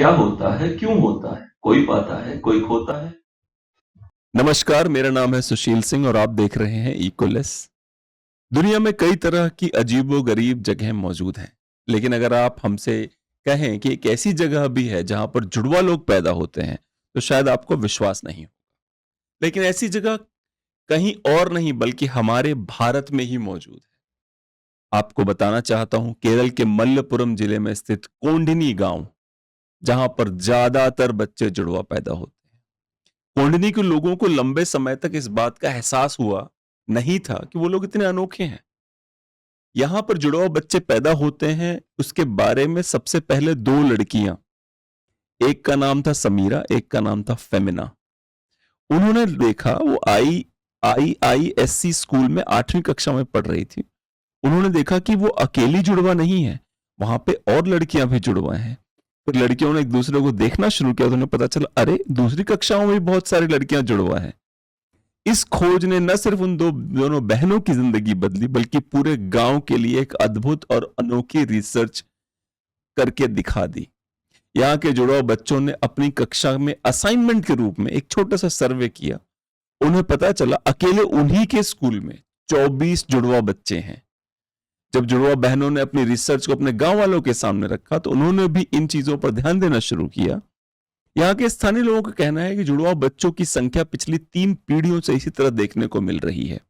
क्या होता है, क्यों होता है, कोई पाता है, कोई खोता है। नमस्कार, मेरा नाम है सुशील सिंह और आप देख रहे हैं इकोलेस। दुनिया में कई तरह की अजीबो-गरीब जगहें मौजूद हैं, लेकिन अगर आप हमसे कहें कि एक ऐसी जगह भी है जहां पर जुड़वा लोग पैदा होते हैं, तो शायद आपको विश्वास नहीं हो। लेकिन ऐसी जगह कहीं और नहीं बल्कि हमारे भारत में ही मौजूद है। आपको बताना चाहता हूं केरल के मल्लपुरम जिले में स्थित कोंडिनी गांव, जहां पर ज्यादातर बच्चे जुड़वा पैदा होते हैं। कोंडनी के लोगों को लंबे समय तक इस बात का एहसास हुआ नहीं था कि वो लोग इतने अनोखे हैं। यहां पर जुड़वा बच्चे पैदा होते हैं, उसके बारे में सबसे पहले दो लड़कियां, एक का नाम था समीरा, एक का नाम था फेमिना। उन्होंने देखा, वो IISC स्कूल में 8वीं कक्षा में पढ़ रही थी। उन्होंने देखा कि वो अकेली जुड़वा नहीं है, वहां पे और लड़कियां भी जुड़वा हैं। फिर लड़कियों ने एक दूसरे को देखना शुरू किया तो उन्हें पता चला, अरे दूसरी कक्षाओं में भी बहुत सारी लड़कियां जुड़वा हैं। इस खोज ने न सिर्फ उन दोनों बहनों की जिंदगी बदली बल्कि पूरे गांव के लिए एक अद्भुत और अनोखी रिसर्च करके दिखा दी। यहाँ के जुड़वा बच्चों ने अपनी कक्षा में असाइनमेंट के रूप में एक छोटा सा सर्वे किया। उन्हें पता चला अकेले उन्हीं के स्कूल में 24 जुड़वा बच्चे हैं। जब जुड़वा बहनों ने अपनी रिसर्च को अपने गांव वालों के सामने रखा तो उन्होंने भी इन चीजों पर ध्यान देना शुरू किया। यहाँ के स्थानीय लोगों का कहना है कि जुड़वा बच्चों की संख्या पिछली 3 पीढ़ियों से इसी तरह देखने को मिल रही है।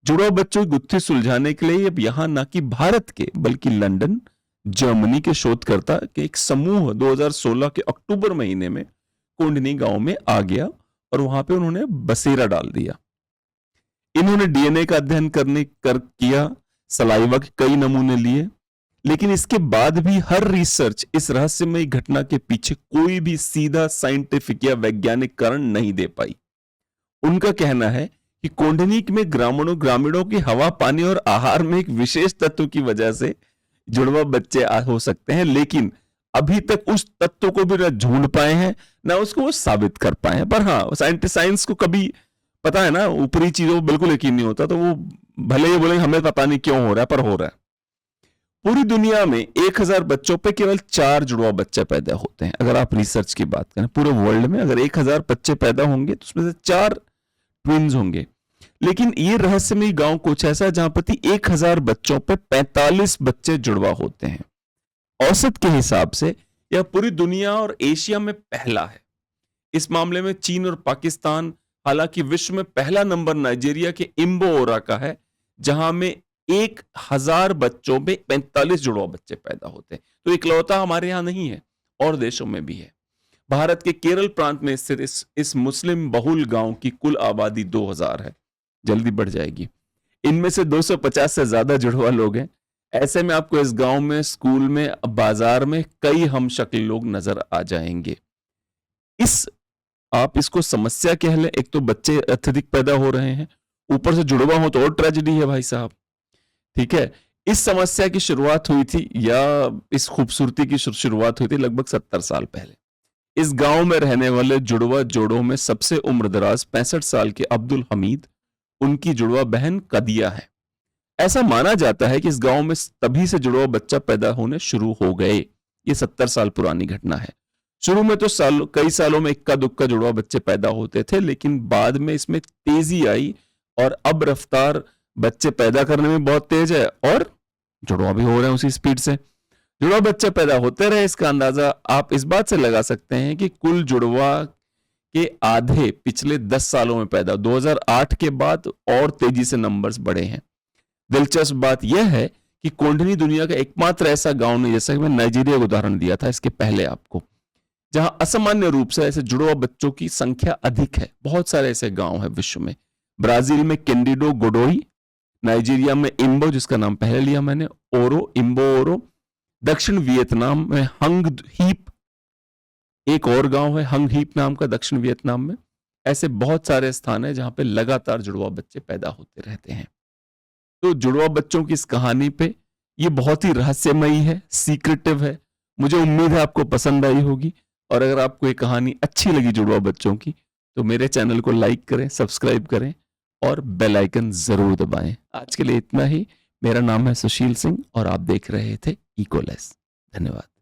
जुड़वा बच्चों की गुत्थी सुलझाने के लिए अब यहाँ न कि भारत के बल्कि लंदन, जर्मनी के शोधकर्ता के एक समूह 2016 के अक्टूबर महीने में कोंडनी गांव में आ गया और वहां पे उन्होंने बसेरा डाल दिया। इन्होंने डीएनए का अध्ययन किया, सलाइवा के कई नमूने लिए, लेकिन इसके बाद भी हर रिसर्च इस रहस्यमयी घटना के पीछे कोई भी सीधा साइंटिफिक या वैज्ञानिक कारण नहीं दे पाई। उनका कहना है कि कोंडनी में ग्रामीणों की हवा, पानी और आहार में एक विशेष तत्व की वजह से जुड़वा बच्चे हो सकते हैं, लेकिन अभी तक उस तत्व को भी न ढूंढ पाए हैं ना उसको वो साबित कर पाए हैं। पर हाँ, साइंस को कभी पता है ना, ऊपरी चीजों को बिल्कुल यकीन नहीं होता, तो वो भले ही बोलेंगे हमें पता नहीं क्यों हो रहा है, पर हो रहा है। पूरी दुनिया में 1000 बच्चों पे केवल 4 जुड़वा बच्चे पैदा होते हैं। अगर आप रिसर्च की बात करें, पूरे वर्ल्ड में अगर 1000 बच्चे पैदा होंगे तो उसमें से 4 ट्विन्स होंगे। लेकिन ये रहस्यमयी गांव कुछ ऐसा है जहां प्रति 1000 बच्चों पे 45 बच्चे जुड़वा होते हैं। औसत के हिसाब से यह पूरी दुनिया और एशिया में पहला है। इस मामले में चीन और पाकिस्तान, हालांकि विश्व में पहला नंबर नाइजीरिया के इम्बोरा का है, जहां में 1000 बच्चों में 45 जुड़वा बच्चे पैदा होते हैं। तो इकलौता हमारे यहां नहीं है, और देशों में भी है। भारत के केरल प्रांत में स्थित इस मुस्लिम बहुल गांव की कुल आबादी 2000 है, जल्दी बढ़ जाएगी। इनमें से 250 से ज्यादा जुड़वा लोग हैं। ऐसे में आपको इस गांव में, स्कूल में, बाजार में कई हमशक्ल लोग नजर आ जाएंगे। इस आप इसको समस्या कह लें, एक तो बच्चे अत्यधिक पैदा हो रहे हैं, ऊपर से जुड़वा हो तो और ट्रेजेडी है भाई साहब। ठीक है, इस समस्या की शुरुआत हुई थी, या इस खूबसूरती की शुरुआत हुई थी लगभग 70 साल पहले। इस गांव में रहने वाले जुड़वा जोड़ों में सबसे उम्रदराज 65 साल के अब्दुल हमीद, उनकी जुड़वा बहन कदिया है। ऐसा माना जाता है कि इस गांव में तभी से जुड़वा बच्चा पैदा होने शुरू हो गए। ये 70 साल पुरानी घटना है। शुरू में तो कई सालों में इक्का दुक्का जुड़वा बच्चे पैदा होते थे, लेकिन बाद में इसमें तेजी आई और अब रफ्तार बच्चे पैदा करने में बहुत तेज है और जुड़वा भी हो रहे हैं उसी स्पीड से। जुड़वा बच्चे पैदा होते रहे, इसका अंदाजा आप इस बात से लगा सकते हैं कि कुल जुड़वा के आधे पिछले 10 सालों में पैदा, 2008 के बाद और तेजी से नंबर्स बढ़े हैं। दिलचस्प बात यह है कि कोंडनी दुनिया का एकमात्र ऐसा गांव नहीं, जैसा कि मैं नाइजीरिया का उदाहरण दिया था इसके पहले आपको, जहां असामान्य रूप से ऐसे जुड़वा बच्चों की संख्या अधिक है। बहुत सारे ऐसे गांव हैं विश्व में। ब्राजील में कैंडिडो गोडोई, नाइजीरिया में इम्बो, जिसका नाम पहले लिया मैंने, इम्बो, दक्षिण वियतनाम में हंग हीप, एक और गांव है हंग हीप नाम का दक्षिण वियतनाम में। ऐसे बहुत सारे स्थान हैं जहां पे लगातार जुड़वा बच्चे पैदा होते रहते हैं। तो जुड़वा बच्चों की इस कहानी पे, ये बहुत ही रहस्यमयी है, सीक्रेटिव है। मुझे उम्मीद है आपको पसंद आई होगी, और अगर आपको ये कहानी अच्छी लगी जुड़वा बच्चों की, तो मेरे चैनल को लाइक करें, सब्सक्राइब करें और बेल आइकन जरूर दबाएं। आज के लिए इतना ही। मेरा नाम है सुशील सिंह और आप देख रहे थे इकोलेस। धन्यवाद।